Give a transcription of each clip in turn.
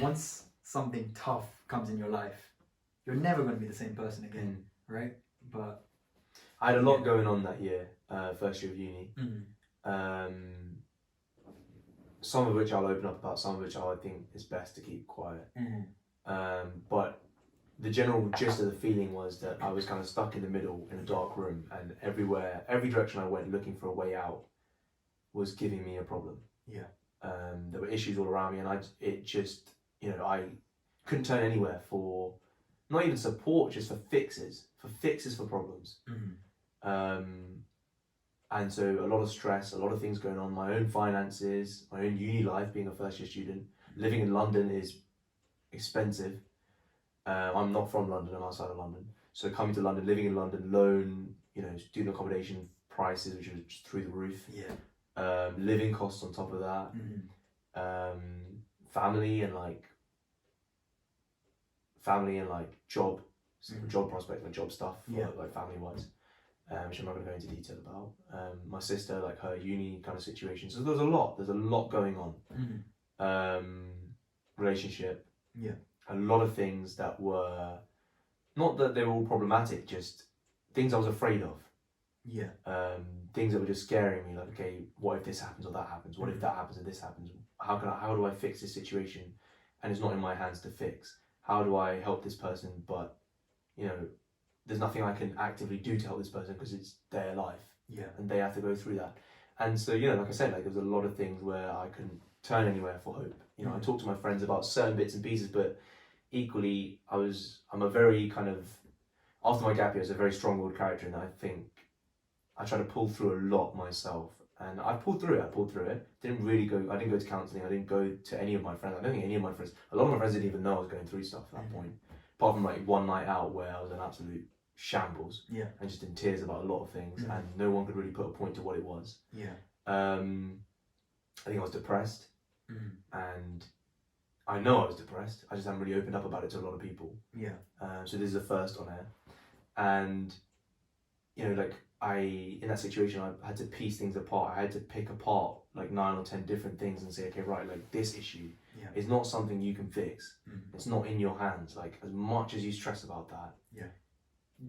once something tough comes in your life, you're never going to be the same person again, right? But I had a lot going on that year, first year of uni. Some of which I'll open up about, some of which I think is best to keep quiet. But the general gist of the feeling was that I was kind of stuck in the middle in a dark room, and every direction I went looking for a way out was giving me a problem. There were issues all around me, and I couldn't turn anywhere for not even support, just for fixes for problems. And so a lot of stress, a lot of things going on, my own finances, my own uni life, being a first year student. Living in London is expensive. I'm not from London, I'm outside of London. So coming to London, living in London, loan, student accommodation prices, which are just through the roof. Living costs on top of that. Family and job prospects, like job stuff, like family wise. Which I'm not going to go into detail about. My sister, like her uni kind of situation. So there's a lot going on. Relationship. A lot of things that were, not that they were all problematic, just things I was afraid of. Things that were just scaring me, like, okay, what if this happens or that happens? What if that happens and this happens? How do I fix this situation? And it's not in my hands to fix. How do I help this person? But, there's nothing I can actively do to help this person because it's their life. And they have to go through that. And so, like I said, there was a lot of things where I couldn't turn anywhere for hope. I talked to my friends about certain bits and pieces, but equally, I'm a very kind of, after my gap year, I was a very strong-willed character, and I think I tried to pull through a lot myself. And I pulled through it. I didn't go to counselling. I didn't go to any of my friends. I don't think any of my friends, a lot of my friends didn't even know I was going through stuff at that point. Apart from one night out where I was an absolute shambles and just in tears about a lot of things, and no one could really put a point to what it was. I think I was depressed, and I know I was depressed. I just haven't really opened up about it to a lot of people. So this is the first on air, and in that situation, I had to piece things apart. I had to pick apart 9 or 10 different things and say, okay, right, this issue is not something you can fix. It's not in your hands. As much as you stress about that,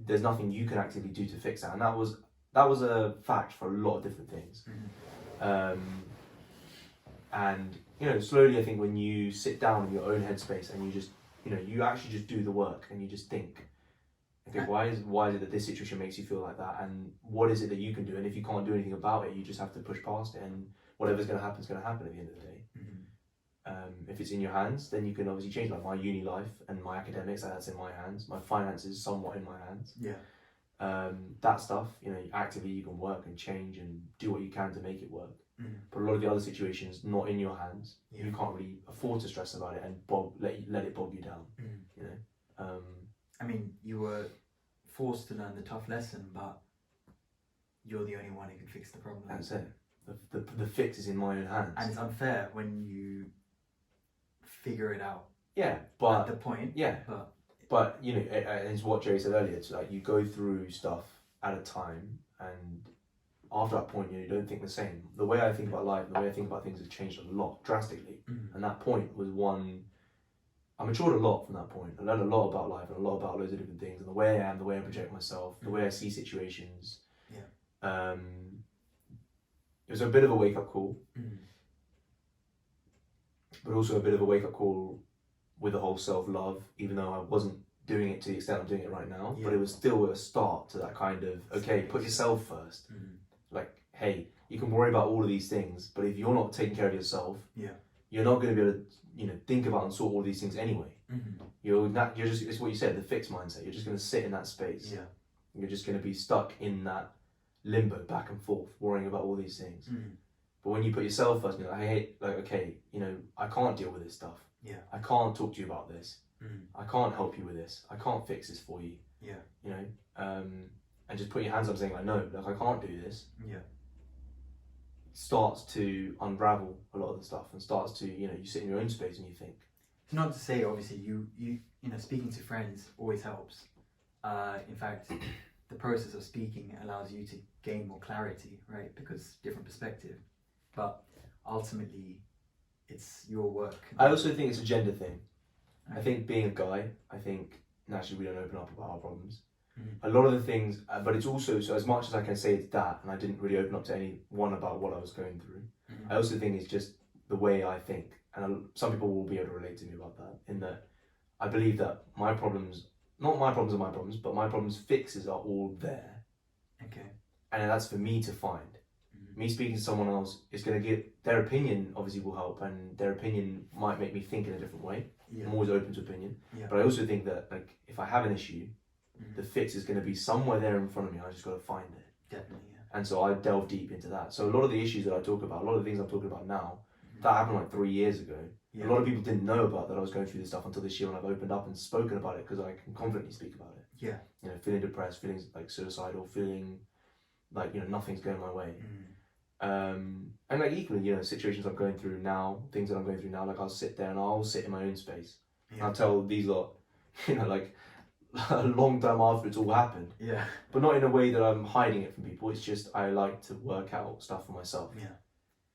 there's nothing you can actively do to fix that. And that was a fact for a lot of different things. And slowly, I think when you sit down in your own headspace and you just you actually just do the work and you just think, okay, why is it that this situation makes you feel like that, and what is it that you can do? And if you can't do anything about it, you just have to push past it, and whatever's going to happen is going to happen at the end of the day. If it's in your hands, then you can obviously change. My uni life and my academics, that's in my hands. My finances, somewhat in my hands. That stuff, actively you can work and change and do what you can to make it work. But a lot of the other situations, not in your hands. You can't really afford to stress about it and let it bog you down. I mean, you were forced to learn the tough lesson, but you're the only one who can fix the problem. That's it. The fix is in my own hands. And it's unfair when you figure it out. But at the point. But it's what Gearry said earlier. It's you go through stuff at a time, and after that point, you don't think the same. The way I think about life, and the way I think about things has changed a lot, drastically. And that point was one. I matured a lot from that point. I learned a lot about life and a lot about loads of different things, and the way I am, the way I project myself, the way I see situations. It was a bit of a wake-up call, but also a bit of a wake-up call with the whole self-love, even though I wasn't doing it to the extent I'm doing it right now, but it was still a start to that kind of, okay, put yourself first. Hey, you can worry about all of these things, but if you're not taking care of yourself, you're not going to be able to, think about and sort all these things anyway. You're just, it's what you said, the fixed mindset. You're just going to sit in that space. You're just going to be stuck in that limbo, back and forth, worrying about all these things. But when you put yourself first, you're okay, I can't deal with this stuff. I can't talk to you about this. I can't help you with this. I can't fix this for you. And just put your hands up saying, no, I can't do this. Starts to unravel a lot of the stuff, and starts to, you sit in your own space and you think. Not to say, obviously, you speaking to friends always helps. In fact, the process of speaking allows you to gain more clarity, right? Because different perspective. But ultimately, it's your work. I also think it's a gender thing. Okay. I think being a guy, I think naturally we don't open up about our problems. Mm. A lot of the things, but it's also, so as much as I can say it's that, and I didn't really open up to anyone about what I was going through, I also think it's just the way I think. And some people will be able to relate to me about that, in that I believe that my problems, not my problems are my problems, but my problems' fixes are all there. Okay. And that's for me to find. Me speaking to someone else is going to give, their opinion obviously will help, and their opinion might make me think in a different way. Yeah. I'm always open to opinion. Yeah. But I also think that, like, if I have an issue, the fix is going to be somewhere there in front of me. I just got to find it. Definitely, yeah. And so I delve deep into that. So a lot of the issues that I talk about, a lot of the things I'm talking about now, that happened like 3 years ago. Yeah. A lot of people didn't know about that I was going through this stuff until this year when I've opened up and spoken about it, because I can confidently speak about it. Yeah. You know, feeling depressed, feeling like suicidal, feeling like, you know, nothing's going my way. And like equally, you know, situations I'm going through now, things that I'm going through now, like I'll sit there and I'll sit in my own space. Yeah. I'll tell these lot, you know, like a long time after it's all happened. Yeah. But not in a way that I'm hiding it from people. It's just I like to work out stuff for myself. Yeah.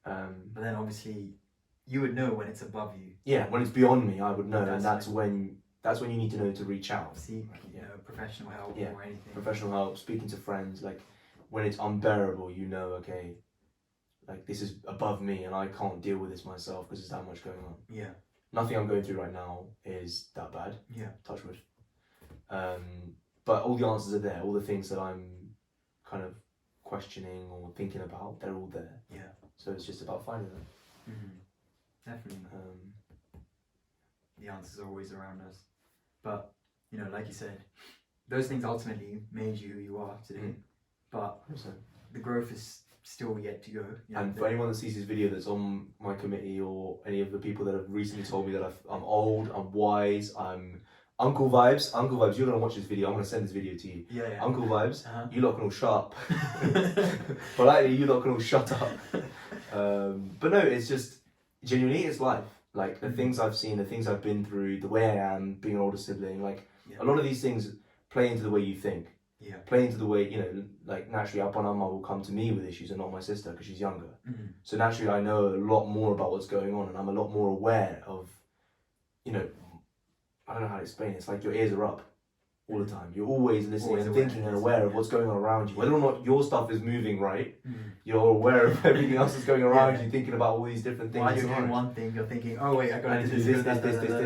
But then obviously you would know when it's above you. Yeah, when it's beyond me, I would know, That's and that's when you need to know to reach out. Seek, you know, professional help or anything. Professional help, speaking to friends, like when it's unbearable, you know, okay, like this is above me and I can't deal with this myself because there's that much going on. Yeah. Nothing I'm going through right now is that bad. Yeah. Touch wood. But all the answers are there. All the things that I'm kind of questioning or thinking about, they're all there. Yeah. So it's just about finding them. Definitely. The answers are always around us. But, you know, like you said, those things ultimately made you who you are today. But the growth is still yet to go. You know, and for anyone that sees this video that's on my committee, or any of the people that have recently told me that I'm old, I'm wise, I'm Uncle Vibes, you're going to watch this video, I'm going to send this video to you. Yeah. Uncle Vibes, you lot can all shut up. Politely, you lot can all shut up. But no, it's just, genuinely, it's life. Like, the things I've seen, the things I've been through, the way I am, being an older sibling, like, a lot of these things play into the way you think. Yeah. Play into the way, you know, like, naturally, Amma will come to me with issues and not my sister because she's younger. So naturally, I know a lot more about what's going on, and I'm a lot more aware of, you know, I don't know how to explain it. It's like your ears are up all the time. You're always listening and thinking and aware of what's going on around you. Whether or not your stuff is moving right, you're aware of everything else that's going around you, thinking about all these different things. While you're doing one thing, you're thinking, oh wait, I gotta do this.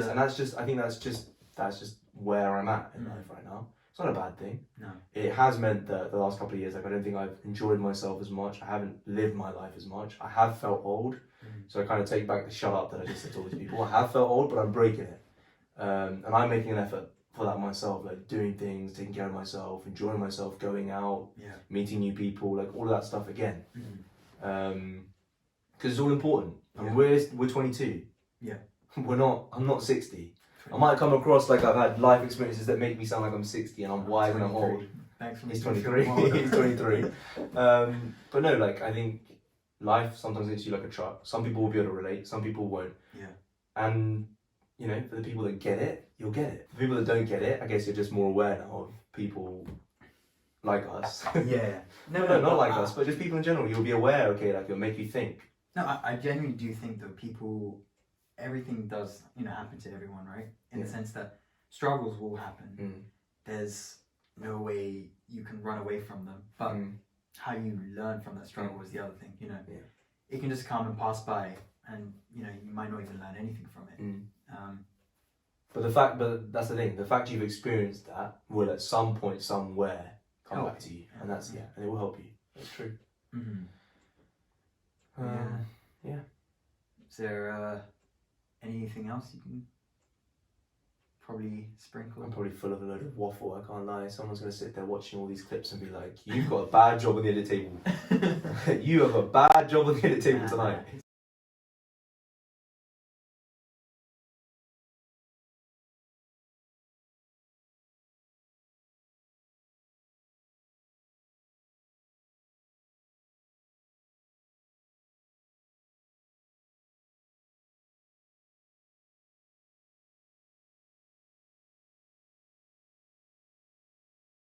And that's just, I think that's just where I'm at in life right now. It's not a bad thing. No. It has meant that the last couple of years, like, I don't think I've enjoyed myself as much. I haven't lived my life as much. I have felt old. So I kind of take back the shut up that I just said to all these people. I have felt old, but I'm breaking it. And I'm making an effort for that myself, like doing things, taking care of myself, enjoying myself, going out, meeting new people, like all of that stuff again. Because it's all important. And we're 22. Yeah. I'm not 60. I might come across like I've had life experiences that make me sound like I'm 60 and I'm wise and I'm old. He's 23. He's 23. But no, like, I think life sometimes hits you like a truck. Some people will be able to relate, some people won't. Yeah. And, you know, for the people that get it, you'll get it. For people that don't get it, I guess you're just more aware now of people like us. Yeah. No, not like us, but just people in general. You'll be aware, okay, like, it'll make you think. No, I genuinely do think that people, everything does, you know, happen to everyone, right? In the sense that struggles will happen. There's no way you can run away from them. But how you learn from that struggle is the other thing, you know. It can just come and pass by, and, you know, you might not even learn anything from it. But that's the thing. The fact you've experienced that will at some point, somewhere, come back to you, and that's and it will help you. That's true. Yeah. Is there anything else you can probably sprinkle? I'm probably full of a load of waffle, I can't lie. Someone's going to sit there watching all these clips and be like, you've got a bad job on the edit table. You have a bad job on the edit table tonight.